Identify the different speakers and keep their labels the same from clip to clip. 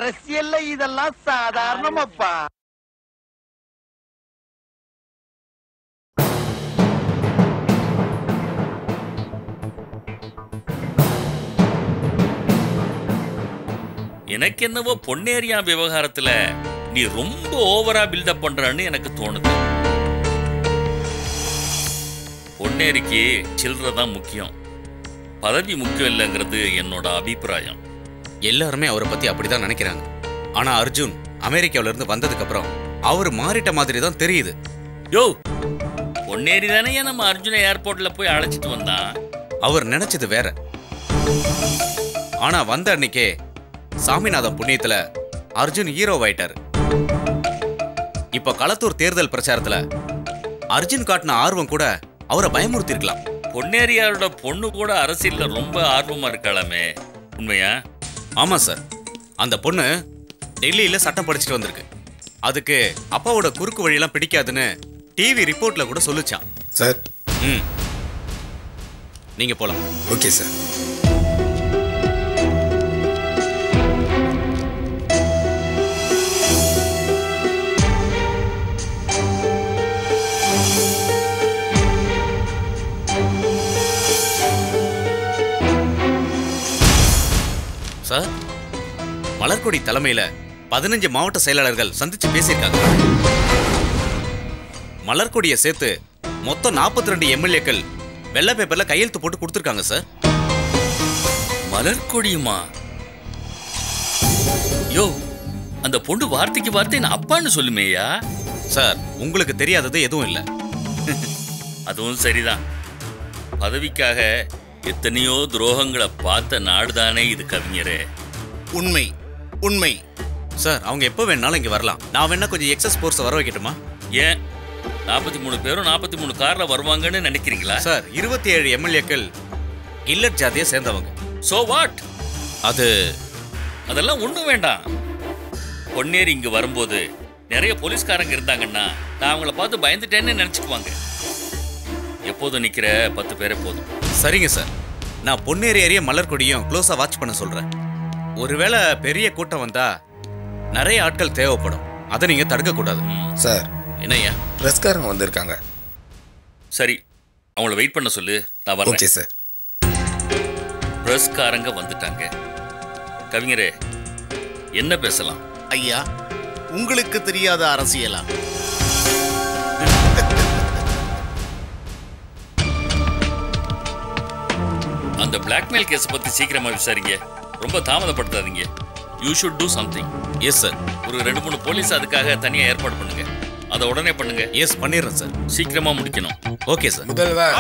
Speaker 1: அரசியல்ல இதெல்லாம் சாதாரணமாப்பா.
Speaker 2: எனக்கு என்னவோ பொன்னேரியா விவகாரத்துல நீ ரொம்ப ஓவரா பில்டப் பண்றன்னு எனக்கு தோணுது. பொன்னேரிக்கு சில்லறை தான் முக்கியம், பதவி முக்கியம் இல்லைங்கிறது என்னோட அபிப்பிராயம்.
Speaker 3: எல்லாருமே அவரை பத்தி அப்படிதான் நினைக்கிறாங்க. ஆனா அர்ஜுன் அமெரிக்காவில இருந்து வந்ததுக்கு அப்புறம் அவர் மாறிட்ட மாதிரி தான் தெரியுது.
Speaker 2: யோ, பொன்னேரி தானே நம்ம அர்ஜுனை ஏர்போர்ட்ல போய் அழைச்சிட்டு வந்தான்.
Speaker 3: அவர் நினைச்சது வேற. ஆனா வந்த அன்னைக்கே சாமிநாதன் புண்ணியத்துல அர்ஜுன் ஹீரோவாயிட்டாரு. இப்ப களத்தூர் தேர்தல் பிரச்சாரத்துல அர்ஜுன் காட்டின ஆர்வம் கூட அவரை பயமுறுத்தி இருக்கலாம்.
Speaker 2: பொன்னேரியாரோட பொண்ணு கூட அரசியல்ல ரொம்ப ஆர்வமா இருக்காளாமே, உண்மையா?
Speaker 3: ஆமா சார், அந்த பொண்ணு டெல்லியில சட்டம் படிச்சுட்டு வந்திருக்கு. அதுக்கு அப்பாவோட குறுக்கு வழியெல்லாம் பிடிக்காதுன்னு டிவி ரிப்போர்ட்ல கூட சொல்லுச்சான்
Speaker 4: சார்.
Speaker 3: நீங்க போலாம்.
Speaker 4: Okay sir.
Speaker 3: சார், மலர்கொடி தலைமையில 15 மாவட்ட செயலாளர்கள் சந்திச்சு பேசியிருக்காங்க. மலர்கொடியை சேர்த்து மொத்தம் 42 எம்எல்ஏக்கள் வெள்ளை பேப்பர்ல கையெழுத்து போட்டு கொடுத்துருக்காங்க சார்.
Speaker 2: மலர்கொடியுமா? யோ, அந்த பொண்ணு வார்த்தைக்கு வார்த்தை நான் அப்பான்னு சொல்லுமேயா?
Speaker 3: சார், உங்களுக்கு தெரியாதது எதுவும் இல்லை.
Speaker 2: அதுவும் சரிதான். பதவிக்காக எத்தனையோ துரோகங்களை பார்த்த நாடுதானே இது கவிஞரே.
Speaker 5: உண்மை உண்மை
Speaker 3: சார். அவங்க எப்போ வேணாலும் இங்க வரலாம். நான் வேணா கொஞ்சம் எக்ஸஸ் ஃபோர்ஸ் வர வைக்கட்டுமா?
Speaker 2: ஏன் 43 பேரும் 43 கார்ல வருவாங்கன்னு நினைக்கிறீங்களா?
Speaker 3: சார், 27 எம்எல்ஏக்கள் கில்லட் ஜாதியை சேர்ந்தவங்க.
Speaker 2: So what? அதெல்லாம் ஒண்ணும் வேண்டாம். பொன்னேரி இங்க வரும்போது நிறைய போலீஸ்காரங்க இருந்தாங்கன்னா நான் அவங்கள பார்த்து பயந்துட்டேன்னு நினைச்சுக்குவாங்க. எப்போதும் நிக்கிற 10 பேரே போதும்.
Speaker 3: சரிங்க சார், நான் பொன்னேரி ஏரியா மலர்கொடியும் க்ளோஸா வாட்ச் பண்ண சொல்றேன். ஒருவேளை பெரிய கூட்டம் வந்தா நிறைய ஆட்கள் தேவைப்படும். அதை நீங்க தடுக்க கூடாது
Speaker 4: சார்.
Speaker 3: என்னய்யா?
Speaker 4: பிரஸ்காரங்க வந்திருக்காங்க.
Speaker 2: சரி, அவங்கள வெயிட் பண்ண சொல்லு, நான் வரேன்.
Speaker 4: Okay sir.
Speaker 2: பிரஸ்காரங்க வந்துட்டாங்க. கவிஞரே, என்ன பேசலாம்?
Speaker 5: ஐயா, உங்களுக்கு தெரியாத அரசியலா?
Speaker 2: அந்த பிளாக்மெயில் கேஸ் பத்தி சீக்கிரமா விசாரிங்க. ரொம்ப தாமதப்படுத்தாதீங்க. You should do something.
Speaker 3: Yes sir.
Speaker 2: ஒரு 2-3 போலீஸ் அதுக்காக தனியா ஏற்பாடு பண்ணுங்க. அதை உடனே பண்ணுங்க.
Speaker 3: எஸ், பண்ணிடுறேன் சார்.
Speaker 2: சீக்கிரமா முடிக்கணும்.
Speaker 3: Okay sir.
Speaker 4: முதல்வர்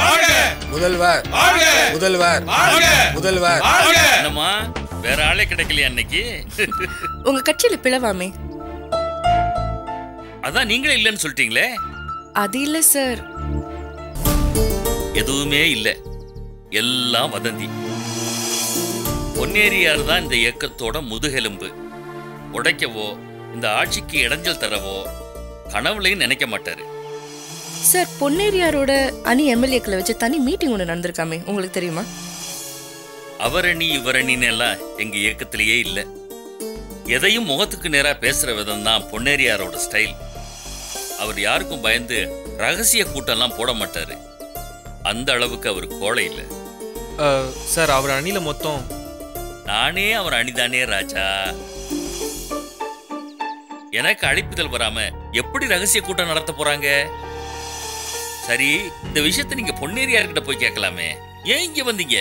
Speaker 4: முதல்வர் முதல்வர் முதல்வர்.
Speaker 2: என்னம்மா, வேற ஆளே கிடைக்கலையா அன்னைக்கு?
Speaker 6: உங்க கட்சியில பிளவாமே?
Speaker 2: அதான் நீங்களே இல்லைன்னு சொல்லிட்டீங்களே.
Speaker 6: அது இல்ல சார்.
Speaker 2: எதுவுமே இல்ல, எல்லாம் வதந்தி. பொன்னேரியார் தான் இந்த இயக்கத்தோட முதுகெலும்பு. உடைக்கவோ இந்த ஆட்சிக்கு இடைஞ்சல் தரவோ கனவுலையும் நினைக்க மாட்டாரு
Speaker 6: சார். பொன்னேரியாரோட அணி எம்எல்ஏக்களை வச்சு தனி மீட்டிங் ஒன்று நடந்திருக்காமே, உங்களுக்கு தெரியுமா?
Speaker 2: அவரணி இவரணின்னு எல்லாம் எங்க இயக்கத்திலேயே இல்லை. எதையும் முகத்துக்கு நேரா பேசுற விதம் தான் பொன்னேரியாரோட ஸ்டைல். அவர் யாருக்கும் பயந்து ரகசிய கூட்டம்லாம் போட மாட்டாரு. அந்த அளவுக்கு அவர் கோழை இல்லை
Speaker 7: சார். அவர் அணில மொத்தம்
Speaker 2: நானே அவர் அணிதானே ராஜா. எனக்கு அழைப்புதல் வராம எப்படி ரகசிய கூட்டம் நடத்த போறாங்க? சரி, இந்த விஷயத்தை நீங்க பொன்னேரியார்கிட்ட போய் கேட்கலாமே. ஏன் இங்க வந்தீங்க?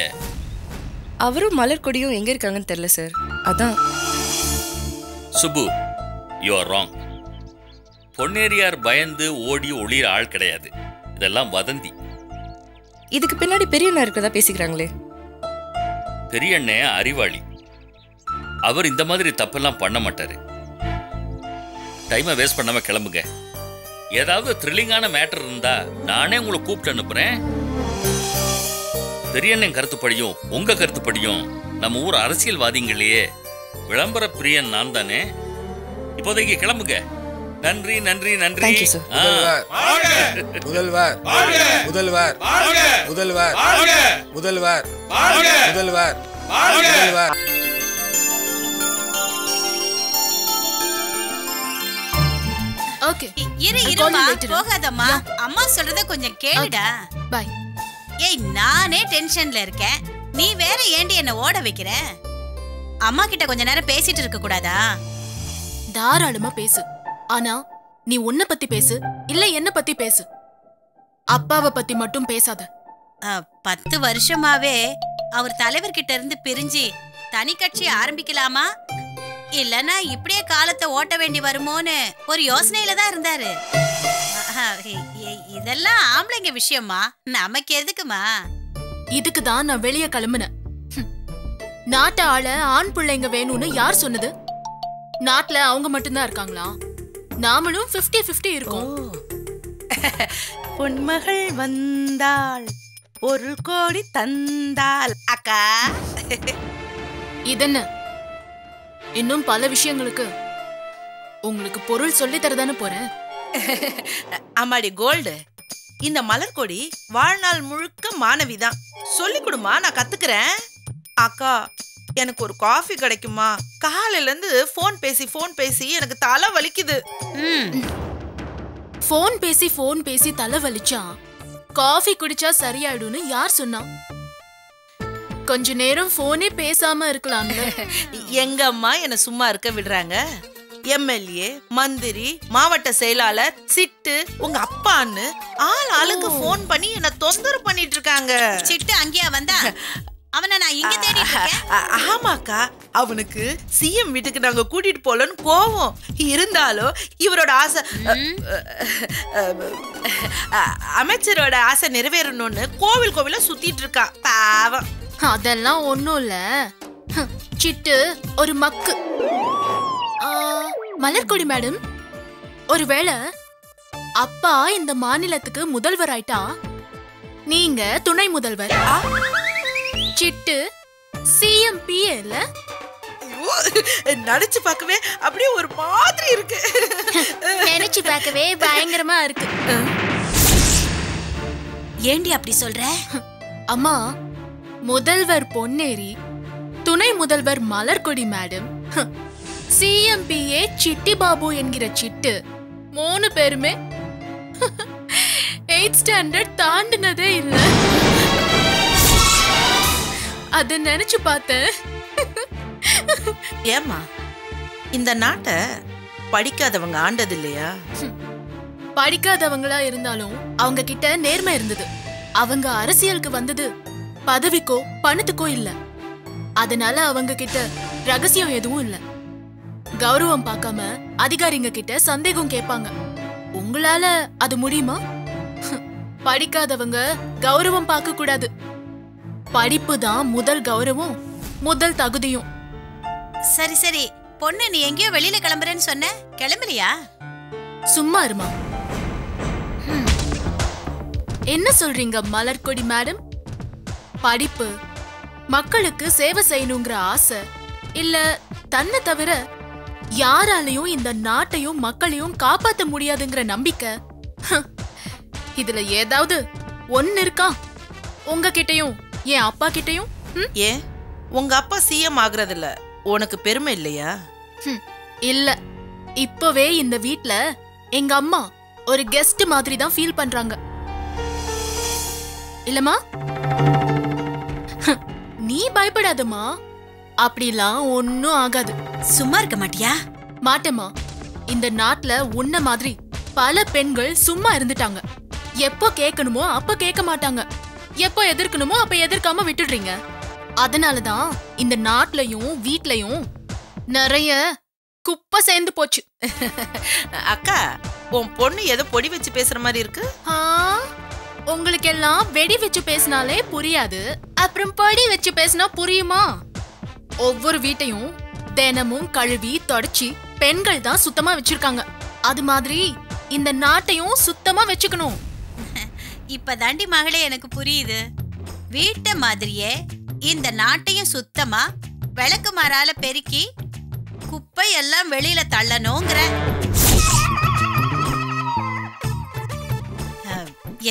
Speaker 6: அவரும் மலர்கொடியும் எங்க இருக்காங்கன்னு தெரியல சார், அதான்.
Speaker 2: Subbu, you are wrong. பொன்னேரியார் பயந்து ஓடி ஒளிர ஆள் கிடையாது. இதெல்லாம் வதந்தி.
Speaker 6: இதுக்கு பின்னாடி பெரியண்ணா இருக்கிறதா பேசிக்கிறாங்களே.
Speaker 2: பெரியண்ணே அறிவாளி. அவர் இந்த மாதிரி தப்பெல்லாம் பண்ண மாட்டாரு. டைமை வேஸ்ட் பண்ணாம கிளம்புங்க. ஏதாவது த்ரில்லிங்கான மேட்டர் இருந்தா நானே உங்களை கூப்பிட்டு அனுப்புறேன். பெரியண்ணன் கருத்துப்படியும் உங்க கருத்துப்படியும் நம்ம ஊர் அரசியல்வாதிகளையே விளம்பர பிரியன் நான் தானே. இப்போதைக்கு கிளம்புங்க. நன்றி நன்றி நன்றி.
Speaker 4: முதல்வர் முதல்வர் முதல்வர் முதல்வர் முதல்வர் முதல்வர்.
Speaker 8: ஓகே
Speaker 9: இரு இருமா போகாதம்மா. அம்மா சொல்றத கொஞ்சம் கேளுடா.
Speaker 8: பை.
Speaker 9: ஏய் நானே டென்ஷன்ல இருக்கேன். நீ வேற ஏண்டி என்ன ஓட வைக்கிற? அம்மா கிட்ட கொஞ்ச நேரம் பேசிட்டு இருக்க கூடாதா?
Speaker 8: தாராளமா பேசு. ஆனா நீ உன்னை பத்தி பேசு, இல்ல என்ன பத்தி பேசு. அப்பாவை பத்தி மட்டும் பேசாத.
Speaker 9: 10 வருஷமாவே அவர் தலைவர்கிட்ட இருந்து பிரிஞ்சு தனி கட்சி ஆரம்பிக்கலாமா இல்லனா இப்படியே காலத்தை ஓட்ட வேண்டி வருமோன்னு ஒரு யோசனையில தான் இருந்தாரு. இதெல்லாம் ஆம்பளைங்க விஷயமா, நமக்கு எதுக்குமா?
Speaker 8: இதுக்கு தான் நான் வெளியே கிளம்புனேன். நாட்டை ஆள ஆண் பிள்ளைங்க வேணும்னு யார் சொன்னது? நாட்டுல அவங்க மட்டும்தான் இருக்காங்களா? நாமளும் 50-50 இருக்கோம்.
Speaker 6: பொன்மகள் வந்தாள் ஒரு கோடி தந்தாள்.
Speaker 9: அக்கா
Speaker 8: இதென்ன? இன்னும் பல விஷயங்களுக்கு உங்களுக்கு பொருள் சொல்லி தரதானே போறேன்.
Speaker 6: அம்மாடி கோல்டு, இந்த மலர்கொடி வாழ்நாள் முழுக்க மாணவிதான். சொல்லி கொடுமா, நான் கத்துக்கிறேன். அக்கா எனக்கு ஒரு காஃபி கிடைக்குமா? காலையில இருந்து போன் பேசி எனக்கு தலை வலிக்குது.
Speaker 8: போன் பேசி தலை வலிச்சா காஃபி குடிச்சா சரியாயிடும்னு யார் சொன்னா? கொஞ்ச நேரம் போனே பேசாம இருக்கலாம்ல.
Speaker 6: எங்க அம்மா என்ன சும்மா இருக்க விடுறாங்க? எம்எல்ஏ, மந்திரி, மாவட்ட செயலாளர், சிட்டு, உங்க அப்பான்னு ஆளுக்கு போன் பண்ணி என்ன தொந்தரவு பண்ணிட்டு இருக்காங்க.
Speaker 9: சிட்டு அங்கேயா வந்தா? அவனை நான் இங்க தேடிட்டு இருக்கேன்.
Speaker 6: ஆமாக்கா, அவனுக்கு சிஎம் வீட்டுக்கு நாங்க கூட்டிட்டு போலன்னு கோவம் இருந்தாலும் இவரோட ஆசை, அமைச்சரோட ஆசை நிறைவேறணும்னு கோவில சுத்திட்டு இருக்கா. பாவம்.
Speaker 8: அதெல்லாம் ஒண்ணும் இல்ல. சிட்டு ஒரு மக்கு. மலர்கொடி மேடம், ஒருவேளை அப்பா இந்த மாநிலத்துக்கு முதல்வர் ஆயிட்டா நீங்க துணை முதல்வர், சிட்டு சிஎம் பிஏல.
Speaker 6: நினைச்சு பார்க்கவே அப்படியே ஒரு மாதிரி இருக்கு.
Speaker 8: நினைச்சு பார்க்கவே பயங்கரமா இருக்கு.
Speaker 9: ஏண்டி அப்படி சொல்ற?
Speaker 8: அம்மா, முதல்வர் பொன்னேரி, துணை முதல்வர் மலர்கொடி மேடம், சிஎம்பிஏ சிட்டி பாபு என்கிற சிட்டு 3 பேருமே 8th ஸ்டாண்டர்ட் தாண்டினதே இல்ல. அத நினைச்சு பார்த்தேன்.
Speaker 6: ஏமா, இந்த நாட்டை படிக்காதவங்க ஆண்டது இல்லையா?
Speaker 8: படிக்காதவங்களா இருந்தாலும் அவங்க கிட்ட நேர்மை இருந்தது. அவங்க அரசியலுக்கு வந்தது பதவிக்கோ பணத்துக்கோ இல்ல. அதனால அவங்க கிட்ட ரகசியம் எதுவும் இல்ல. கௌரவம் பார்க்காம அதிகாரிங்க கிட்ட சந்தேகம் கேட்பாங்க. உங்களால அது முடியுமா? படிக்காதவங்க கௌரவம் பார்க்க கூடாது. படிப்பு தான் முதல் கௌரவம், முதல் தகுதியும்.
Speaker 9: சரி சரி, பொண்ணு நீ எங்கேயோ வெளியில கிளம்புறேன்னு சொன்ன, கிளம்பலையா?
Speaker 8: சும்மா இருமா. என்ன சொல்றீங்க மலர்கொடி மேடம்? படிப்பு, மக்களுக்கு சேவை செய்யணுங்கிற ஆசை, இல்ல தன்னை தவிர யாராலையும் இந்த நாட்டையும் மக்களையும் காப்பாத்த முடியாதுங்கிற நம்பிக்கை, இதுல ஏதாவது ஒன்னு இருக்கா? உங்ககிட்டயும் என் அப்பா கிட்டயும்?
Speaker 6: ஏன் உங்க அப்பா சிஎம் ஆகுறது இல்ல, உனக்கு பெருமை இல்லையா?
Speaker 8: இல்ல, இப்பவே இந்த வீட்ல எங்க அம்மா ஒரு கெஸ்ட் மாதிரி தான் ஃபீல் பண்றாங்க. இல்லம்மா? நீ பயப்படாதம்மா, அப்படிலாம் ஒன்னும் ஆகாது.
Speaker 9: சும்மா இருக்க மாட்டியா?
Speaker 8: மாட்டேமா. இந்த நாட்டுல உன்ன மாதிரி பல பெண்கள் சும்மா இருந்துட்டாங்க. எப்போ கேட்கணுமோ அப்ப கேட்க மாட்டாங்க, எப்போ எதிர்க்கணுமோ அப்ப எதிர்க்காம விட்டுடுறீங்க. அதனாலதான் இந்த நாட்டுலயும் வீட்லயும் நிறைய குப்பை சேர்ந்து போச்சு.
Speaker 6: அக்கா, உன் பொண்ணு ஏதோ பொடி வச்சு பேசுற மாதிரி இருக்கு.
Speaker 8: உங்களுக்கு எல்லாம் வெடி வச்சு பேசினாலே புரியாது, அப்புறம் பொடி வச்சு பேசினா புரியுமா? ஒவ்வொரு வீட்டையும் தினமும் கழுவி தொடச்சி பெண்கள் தான் சுத்தமா வச்சிருக்காங்க. அது மாதிரி இந்த நாட்டையும் சுத்தமா வச்சுக்கணும்.
Speaker 9: இப்ப தாண்டி மகளே எனக்கு புரியுது. வீட்டை மாதிரியே இந்த நாட்டையும் சுத்தமா விளக்கு மரால பெருக்கி குப்பை எல்லாம் வெளியில தள்ளணுங்கிற.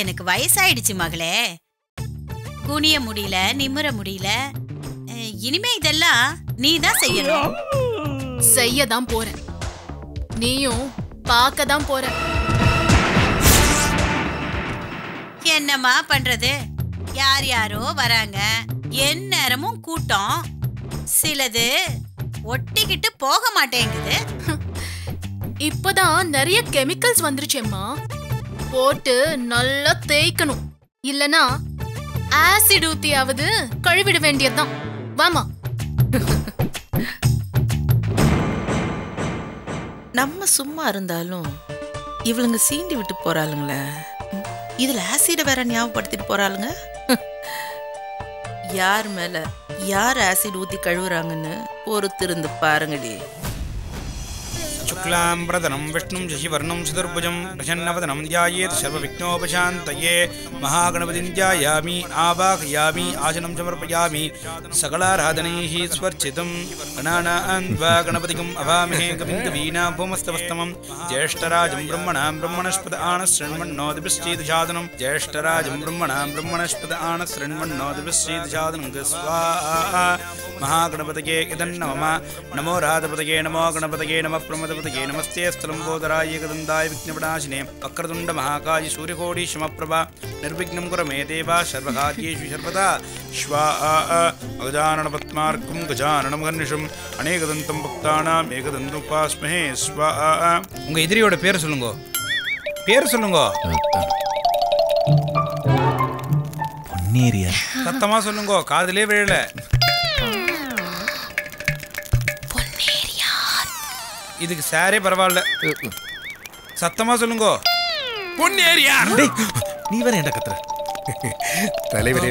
Speaker 9: எனக்கு வயசாயிடுச்சு மகளே, குனிய முடியல, நிமிர முடியல. இனிமே இதெல்லாம் நீ தான் செய்யணும்.
Speaker 8: செய்யதான் போறேன். நீயும் பார்க்க தான் போறேன்.
Speaker 9: என்னம்மா பண்றது? யார் யாரோ வராங்க, எந்நேரமும் கூட்டம். சிலது ஒட்டிக்கிட்டு போக மாட்டேங்குது.
Speaker 8: இப்பதான் நிறைய கெமிக்கல்ஸ் வந்துருச்சேம்மா. போட்டு நல்லா தேய்க்கணும். இல்லனா ஆசிட் ஊத்தியாவது கழுவிட வேண்டியதுதான். வாமா.
Speaker 6: நம்ம சும்மா இருந்தாலும் இவளுங்க சீண்டி விட்டு போறாளுங்களே. இதுல ஆசிட வேற ஞாபகப்படுத்திட்டு போறாளுங்க. யார் மேல யார் ஆசிட் ஊத்தி கழுவுறாங்கன்னு பொறுத்திருந்து பாருங்கடி.
Speaker 10: शुक्लाम्बरधनं विष्णुं शशिवर्णं चतुर्भुजं प्रसन्नवदनं ध्यायेत् सर्वविघ्नोपशान्तये महागणपतिं ध्यायामि आवाहयामि आसनं समर्पयामि सकलाराधनैः स्वर्चितं गणानान्वा गणपतिम् अवामहे कविं कवीनाभूमस्तवस्तमं ज्येष्ठराजं ब्रह्मणां ब्रह्मणस्पद आनशृण्वन्नोदिभिश्चेदसादनं ज्येष्ठराजं ब्रह्मणां ब्रह्मणस्पद आनशृण्वन्नोदिभिश्चेदसादनं स्वाहा महागणपतये इदं नमः नमो राधपतये नमो गणपतये नमः प्रमदपतये नमस्ते स्थलम्बोदराय एकदन्ताय विघ्नविनाशिने वक्रतुण्ड महाकाय सूर्यकोटि समप्रभा निर्विघ्नं कुरु मे देवा सर्वकार्येषु सर्वदा स्वाहा गजाननपद्मार्कं गजाननं गणेशं अनेकदन्तं भक्तानाम् एकदन्तम् उपास्महे स्वाहा. உங்க எதிரியோட பேர் சொல்லுங்க. பேர் சொல்லுங்க.
Speaker 11: பொன்னேரியா.
Speaker 10: சத்தமா சொல்லுங்க, காதுலயே விழல. இதுக்கு சாரே பரவாயில்ல, சத்தமா சொல்லுங்க.
Speaker 11: பொன்னேரியார். நீ வேற என்ன கத்துற?
Speaker 4: தலைவரே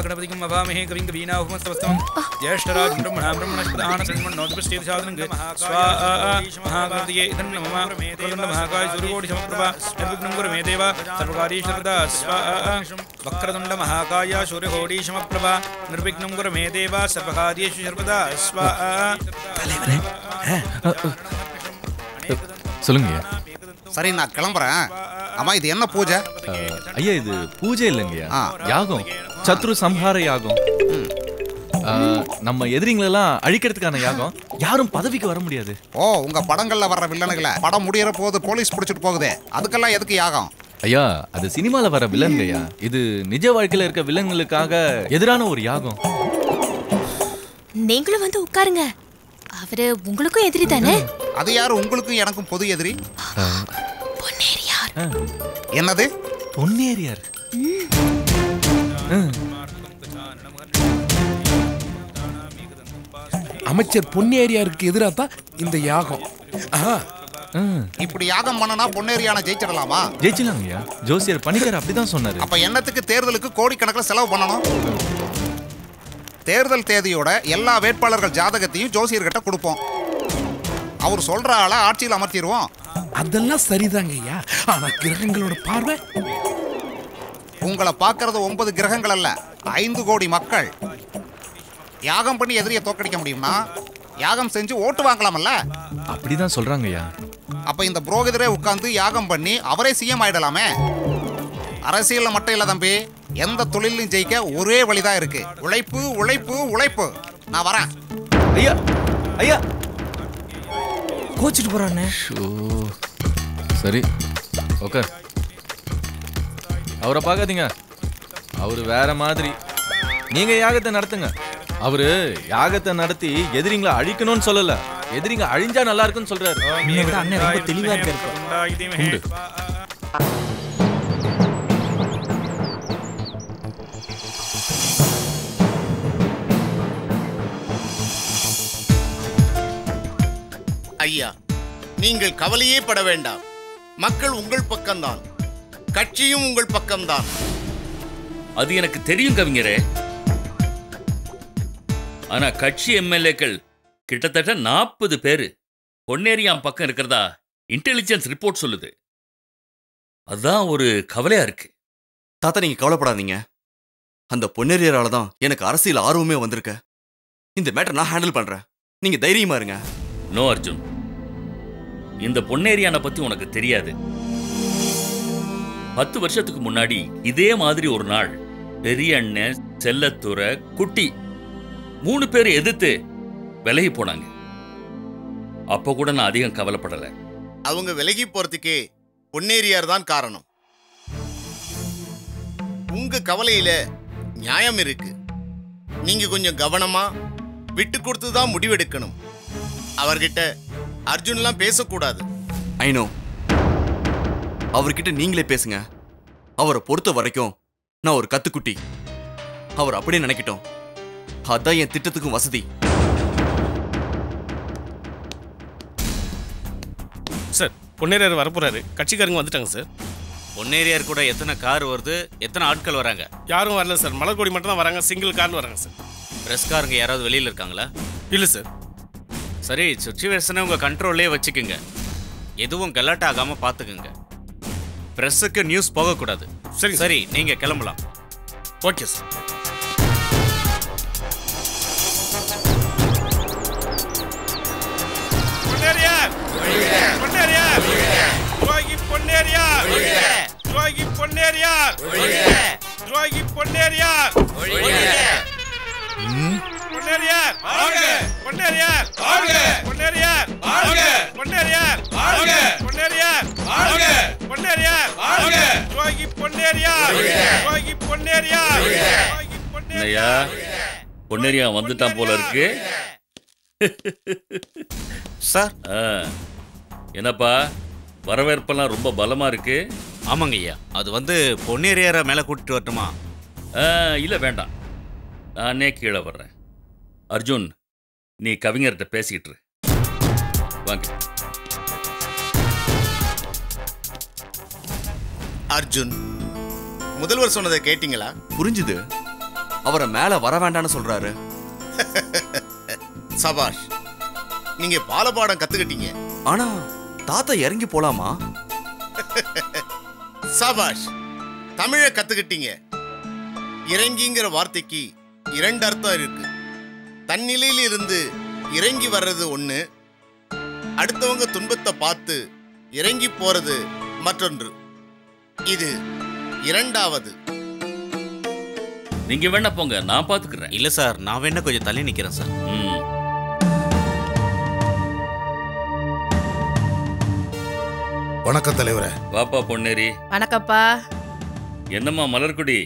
Speaker 10: गणपतिं अवामहे कविं कवीनाभूमस्तवस्तमं ज्येष्ठराजं ब्रह्मणां ब्रह्मणस्पद आनशृण्वन्नोदिभिश्चेदसादनं स्वाहा महागणपतये इदं नमः प्रचण्ड महाकाय सूर्यकोटि समप्रभा निर्विघ्नं कुरु मे देवा सर्वकार्येषु सर्वदा स्वाहा वक्रतुण्ड महाकाय सूर्यकोटि समप्रभा निर्विघ्नं कुरु मे देवा सर्वकार्येषु सर्वदा स्वाहा.
Speaker 11: தலைவரே சொல்லுங்க.
Speaker 5: சரி, நான் கிளம்புறேன். அம்மா, இது என்ன பூஜை?
Speaker 11: ஐயா, இது பூஜை இல்லைங்கய்யா, யாகம். சத்ரு சம்ஹார யாகம். நம்ம எதிரிங்களெல்லாம் அழிக்கிறதுக்கான யாகம். யாரும் பதவிக்கு வர முடியாது.
Speaker 5: ஓ, உங்க படங்கள்ல வர்ற வில்லனுகளை படம் முடியற போது போலீஸ் பிடிச்சிட்டு போகுது, அதுக்கெல்லாம் எதுக்கு யாகம்?
Speaker 11: ஐயா, அது சினிமால வர வில்லன்கய்யா. இது நிஜ வாழ்க்கையில இருக்க வில்லன்களுக்காக எதிரான ஒரு யாகம்.
Speaker 12: நீங்களும் வந்து உட்காருங்க. அவரு உங்களுக்கும் எதிரி தானே?
Speaker 5: அது யாரு உங்களுக்கும் எனக்கும் பொது எதிரி?
Speaker 12: பொன்னேரியார்.
Speaker 5: என்னது
Speaker 11: பொன்னேரியார்?
Speaker 4: அமைச்சர் பொன்னேரியாருக்கு எதிராக தான் இந்த யாகம்.
Speaker 5: இப்படி யாகம் பண்ணனா பொன்னேரியான ஜெயிச்சிடலாமா?
Speaker 11: ஜெயிச்சலாங்கய்யா, ஜோசியர் பணிக்கர் அப்படிதான் சொன்னாரு.
Speaker 5: அப்ப என்னத்துக்கு தேர்தலுக்கு கோடிக்கணக்கில் செலவு பண்ணணும்? தேர்தல் தேதியோட எல்லா வேட்பாளர்கள் ஜாதகத்தையும் ஜோசியர்கிட்ட கொடுப்போம். அவர் சொல்ற ஆளை ஆட்சியில் அமர்த்திடுவோம்.
Speaker 4: அதெல்லாம் சரிதாங்க ஐயா. ஆனா கிரகங்களோட பார்வை
Speaker 5: உங்களை பார்க்கறது 9 கிரகங்கள் அல்ல, 5 கோடி மக்கள். யாகம் பண்ணி எதிரியை தோக்கடிக்க முடியும்னா யாகம் செஞ்சு ஓட்டு வாங்கலாமல்ல?
Speaker 11: அப்படிதான் சொல்றாங்கய்யா.
Speaker 5: அப்ப இந்த புரோகிதரே உட்கார்ந்து யாகம் பண்ணி அவரே சிஎம் ஆயிடலாமே. அரசியல்ல மட்டும் இல்ல தம்பி, எந்த தொழிலையும் ஜெயிக்க ஒரே வழிதான் இருக்கு. உழைப்பு உழைப்பு உழைப்பு. நான் வரேன்.
Speaker 11: ஐயா ஐயா,
Speaker 7: கோச்சிட்டு போறானே.
Speaker 11: சரி, ஓகே. அவரை பார்க்காதீங்க, அவரு வேற மாதிரி. நீங்க யாகத்தை நடத்துங்க. அவரு யாகத்தை நடத்தி எதிரிங்களை அழிக்கணும்னு சொல்லல, எதிரிங்க அழிஞ்சா நல்லா இருக்குன்னு சொல்றாரு.
Speaker 7: அண்ணன் ரொம்ப தெளிவா இருக்காரு.
Speaker 5: ஐயா, நீங்கள் கவலையே பட வேண்டாம். மக்கள் உங்கள் பக்கம்தான், கட்சியும் உங்கள் பக்கம்தான்.
Speaker 2: அது எனக்கு தெரியும் கவிஞரே. ஆனா கட்சி எம்எல்ஏக்கள் கிட்டத்தட்ட 40 பேரு பொன்னேரியாம் பக்கம் இருக்கிறதா இன்டெலிஜென்ஸ் ரிப்போர்ட் சொல்லுது. அதுதான் ஒரு கவலையா இருக்கு.
Speaker 13: தாத்தா, நீங்க கவலைப்படாதீங்க. அந்த பொன்னேரியாரால தான் எனக்கு அரசியல் ஆர்வமே வந்திருக்க. இந்த மேட்டர் நான் ஹேண்டில் பண்றேன், நீங்க தைரியமா இருங்க.
Speaker 2: நோ அர்ஜுன், இந்த பொன்னேரியான பத்தி உனக்கு தெரியாது. 10 வருஷத்துக்கு முன்னாடி இதே மாதிரி ஒரு நாள் பெரிய அண்ணன், செல்லத்துறை, குட்டி 3 பேர் எதிர்த்து விலகி போனாங்க. அப்ப கூட நான் அதிகம் கவலைப்படல.
Speaker 14: அவங்க விலகி போறதுக்கே பொன்னேரியார் தான் காரணம். உங்க கவலையில நியாயம் இருக்கு. நீங்க கொஞ்சம் கவனமா விட்டு கொடுத்து தான் முடிவெடுக்கணும். அவர்கிட்ட அர்ஜுன்லாம் பேசக்கூடாது.
Speaker 13: ஐநோ, அவர்கிட்ட நீங்களே பேசுங்க. அவரை பொறுத்த வரைக்கும் நான் ஒரு கத்துக்குட்டி. அவர் அப்படியே நினைக்கட்டும். அதான் என் திட்டத்துக்கும் வசதி.
Speaker 15: சார், பொன்னேரியார் வரப்போறாரு. கட்சிக்காரங்க வந்துட்டாங்க சார்.
Speaker 3: பொன்னேரியார் கூட எத்தனை கார் வருது, எத்தனை ஆட்கள் வராங்க?
Speaker 15: யாரும் வரல சார். மலர்கொடி மட்டும் தான் வராங்க. சிங்கிள் கார்ல வராங்க சார்.
Speaker 3: பிரஸ்காரங்க யாராவது வெளியில இருக்காங்களா?
Speaker 15: இல்ல சார்.
Speaker 3: சரி, சுச்சுவேஷனை உங்க கண்ட்ரோல்லே வச்சுக்குங்க. எதுவும் கலாட்டா ஆகாம பாத்துக்குங்க. பிரஸுக்கு நியூஸ் போகக்கூடாது.
Speaker 15: சரி
Speaker 3: சரி, நீங்க கிளம்பலாம்.
Speaker 15: Okay sir. பொன்னேரியார் பொன்னேரியார் துரோகி பொன்னேரியார் துரோகி பொன்னேரியார் துரோகி பொன்னேரியார் பொன்னேரியார் பொன்னேரியார் பொன்னேரியார் பொன்னேரியார் பொன்னேரியார் பொன்னேரியார் துரோகி பொன்னேரியார் துரோகி பொன்னேரியார்.
Speaker 2: என்னையா பொன்னேரியா வந்துட்டான் போல இருக்கு.
Speaker 3: சார்,
Speaker 2: என்னப்பா வரவேற்பெல்லாம் ரொம்ப பலமா இருக்கு?
Speaker 3: ஆமாங்க ஐயா. அது வந்து பொன்னேரியாரை மேலே கூட்டிட்டு வரட்டுமா?
Speaker 2: இல்லை வேண்டாம், நானே கீழே வர்றேன். அர்ஜுன், நீ கவிஞர்கிட்ட பேசிக்கிட்டு இரு. வாங்க.
Speaker 14: அர்ஜுன், முதல்வர் சொன்னதை கேட்டீங்களா?
Speaker 13: புரிஞ்சுது. அவரை மேல வர வேண்டாம்னு சொல்றாரு.
Speaker 14: சபாஷ், நீங்க பாலபாடம் கத்துக்கிட்டீங்க.
Speaker 13: ஆனா தாத்தா இறங்கி போலாமா?
Speaker 14: சபாஷ், தமிழ கத்துக்கிட்டீங்க. இறங்கிங்கிற வார்த்தைக்கு 2 அர்த்தம் இருக்கு. தன்னிலையில இருந்து இறங்கி வர்றது ஒண்ணு, அடுத்தவங்க துன்பத்தை பார்த்து இறங்கி போறது மற்றொன்று. இது 2வது.
Speaker 2: நீங்க வேணா போங்க, நான் பாத்துக்கிறேன்.
Speaker 3: இல்ல சார், நான் வேணா கொஞ்சம் தள்ளி நிக்கிறேன் சார்.
Speaker 4: வணக்கம் தலைவரே.
Speaker 2: வாப்பா பொன்னேரி.
Speaker 6: வணக்கம்ப்பா.
Speaker 2: என்னம்மா மலர்கொடி,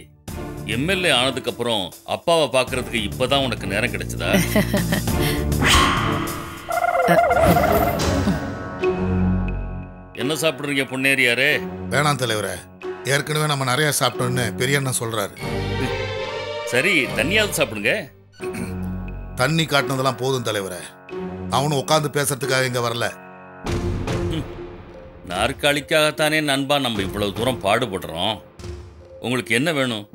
Speaker 2: எம்எல்ஏ ஆனதுக்கு அப்புறம் அப்பாவை பார்க்கறதுக்கு இப்பதான் உனக்கு நேரம் கிடைச்சதா? என்ன சாப்பிடுறீங்க பொன்னேரியாரே?
Speaker 4: வேணாம் தலைவரே, ஏற்கனவே நம்ம நிறைய சாப்பிட்டோம்னு பெரிய அண்ணன் சொல்றாரு.
Speaker 2: சரி, தண்ணியாவது சாப்பிடுங்க.
Speaker 4: தண்ணி காட்டினதெல்லாம் போதும் தலைவரே. அவனு உட்காந்து பேசுறதுக்காக இங்க வரல.
Speaker 2: நாற்காலிக்காகத்தானே நண்பா நம்ம இவ்வளவு தூரம் பாடுபடுறோம். உங்களுக்கு என்ன வேணும்?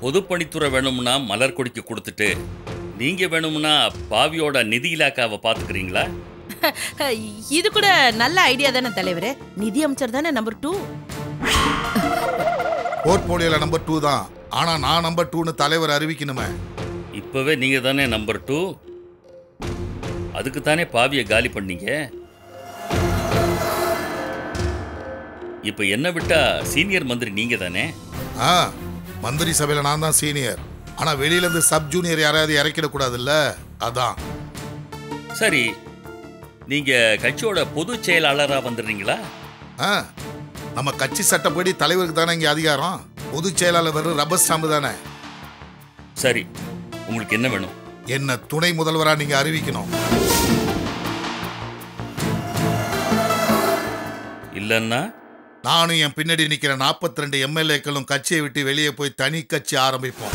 Speaker 2: பொதுப்பணித்துறை வேணும்னா மலர்கொடிக்கு கொடுத்துட்டு, நீங்க வேணும்னா பாவியோட நிதி இலாக்காவை பாத்துக்கிறீங்களா?
Speaker 6: இது கூட நல்ல ஐடியா தானே தலைவரே. நிதி அமைச்சர் தானே நம்பர் 2.
Speaker 4: போர்ட்போலியோல நம்பர் 2 தான். ஆனா நான் நம்பர் 2ன்னு தலைவர் அறிவிக்கணுமே.
Speaker 2: இப்பவே நீங்க தானே நம்பர் 2. அதுக்கு தானே பாவியை காலி பண்ணீங்க. இப்ப என்ன விட்டா சீனியர் மந்திரி நீங்க தானே?
Speaker 4: மந்திரி சபையில நான் தான் சீனியர். ஆனா வெளியில இருந்து சப் ஜூனியர் யாராவது இறக்கிட கூடாதுல்ல, அதான்.
Speaker 2: சரி, நீங்க கட்சியோட பொதுச் செயலாளரா வந்துடுறீங்களா?
Speaker 4: நம்ம கட்சி சட்டப்படி தலைவருக்கு தானே இங்க அதிகாரம். பொதுச் செயலாளர் வெறும் ரப்பர் ஸ்டாம்பு தானே.
Speaker 2: சரி, உங்களுக்கு என்ன வேணும்?
Speaker 4: என்ன துணை முதல்வரா நீங்க அறிவிக்கணும்.
Speaker 2: இல்லன்னா
Speaker 4: நானும் என் பின்னாடி நிக்கிற 42 எம்எல்ஏக்களும் கட்சியை விட்டு வெளியே போய் தனி கட்சி ஆரம்பிப்போம்.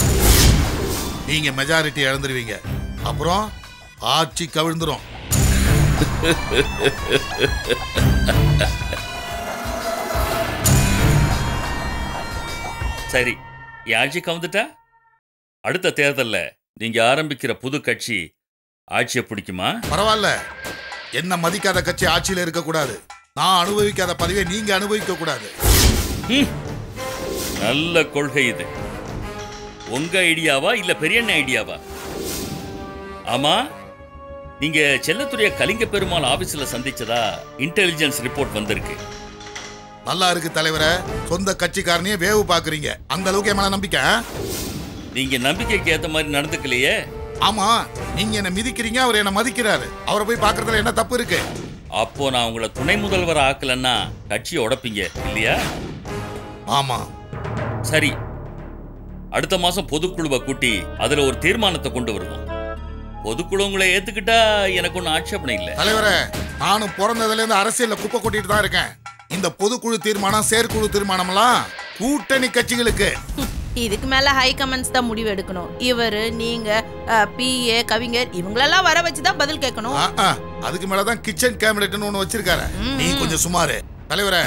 Speaker 4: நீங்க மெஜாரிட்டி இழந்துருவீங்க. அப்புறம் ஆட்சி கவிழ்ந்துரும்.
Speaker 2: சரி, ஆட்சி கவுந்துட்டா அடுத்த தேர்தல்ல நீங்க ஆரம்பிக்கிற புது கட்சி ஆட்சியை பிடிக்குமா?
Speaker 4: பரவாயில்ல, என்ன மதிக்காத கட்சி ஆட்சியில இருக்க கூடாது. நான் அனுபவிக்காத பதவியை நீங்க அனுபவிக்க கூடாது.
Speaker 2: நல்ல கொள்கை இது. உங்க ஐடியாவா இல்ல பெரியண்ண ஐடியாவா? ஆமா, நீங்க செல்லத்துறைய கலிங்க பெருமாள் ஆபீஸ்ல சந்திச்சதா இன்டெலிஜென்ஸ் ரிப்போர்ட் வந்திருக்கு.
Speaker 4: நல்லா இருக்கு தலைவரே. சொந்த கட்சிக்காரனையே வேவு பாக்குறீங்க. அந்த அளவுக்கு மேல நம்பிக்கை?
Speaker 2: நீங்க நம்பிக்கைக்கு ஏத்த மாதிரி நடந்துக்கலையே.
Speaker 4: ஆமா, நீங்க என்ன மிதிக்கிறீங்க, அவர் என்ன மதிக்கிறாரு. அவரை போய் பார்க்கறதுல என்ன தப்பு இருக்கு?
Speaker 2: அப்போ நான் உங்களை துணை முதல்வர் ஆக்கலன்னா கட்சியை உடைப்பீங்க இல்லையா?
Speaker 4: ஆமா.
Speaker 2: சரி, அடுத்த மாசம் பொதுக்குழுவை கூட்டி அதுல ஒரு தீர்மானத்தை கொண்டு வருவோம். பொதுக்குழு உங்களை ஏத்துக்கிட்டா எனக்கு ஒன்றும் ஆட்சேபனை இல்லை.
Speaker 4: தலைவரே, நானும் பிறந்ததுல இருந்து அரசியல்ல குப்பை கொட்டிட்டு தான் இருக்கேன். இந்த பொதுக்குழு தீர்மானம், செயற்குழு தீர்மானம்லாம் கூட்டணி கட்சிகளுக்கு.
Speaker 6: இதுக்கு மேல ஹை கமெண்ட்ஸ் தான் முடிவு எடுக்கணும். இவரு, நீங்க, பிஏ, கவிஞர் இவங்களெல்லாம் வர வச்சுதான் பதில் கேட்கணும்.
Speaker 4: அதுக்கு மேலதான் கிச்சன் கேபினட்னு ஒண்ணு வச்சிருக்காரு. நீ கொஞ்சம் சுமாரு. தலைவரே,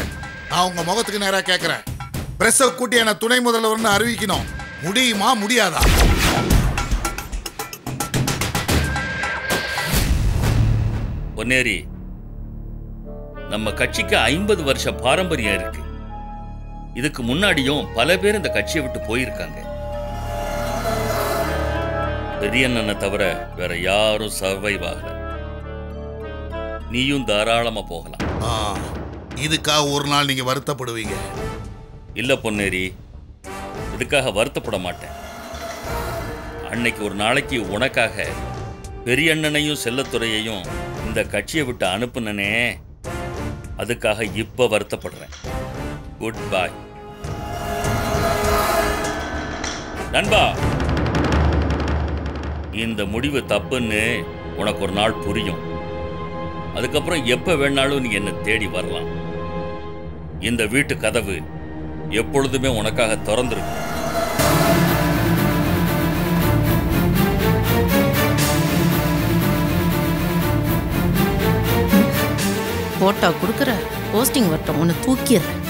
Speaker 4: நான் உங்க முகத்துக்கு நேரா கேட்கிறேன். பிரஸ் கூட்டி என்ன துணை முதல்வர்னு அறிவிக்கணும். முடியுமா முடியாதா?
Speaker 2: பொன்னேரி, நம்ம கட்சிக்கு 50 வருஷ பாரம்பரியம் இருக்கு. இதுக்கு முன்னாடியும் பல பேர் இந்த கட்சியை விட்டு போயிருக்காங்க. பெரியண்ணனை தவிர வேற யாரும் சர்வைவ் ஆகல. நீயும் தாராளமா போகலாம்.
Speaker 4: இதுக்காக ஒரு நாள் நீங்க வருத்தப்படுவீங்க?
Speaker 2: இல்ல பொன்னேரி, இதுக்காக வருத்தப்பட மாட்டேன். அன்னைக்கு ஒரு நாளைக்கு உனக்காக பெரியண்ணனையும் செல்லத்துறையையும் இந்த கட்சியை விட்டு அனுப்புனனே, அதுக்காக இப்ப வருத்தப்படுறேன். குட் பாய் நண்பா. இந்த முடிவு தப்புன்னு உனக்கு ஒரு நாள் புரியும். அதுக்கப்புறம் எப்ப வேணாலும் நீ என்ன தேடி வரலாம். இந்த வீட்டு கதவு எப்பொழுதுமே உனக்காக திறந்திருக்கும்.
Speaker 6: போட்டா கொடுக்குற போஸ்டிங் வரட்டும், உன்னை தூக்கிடுறேன்.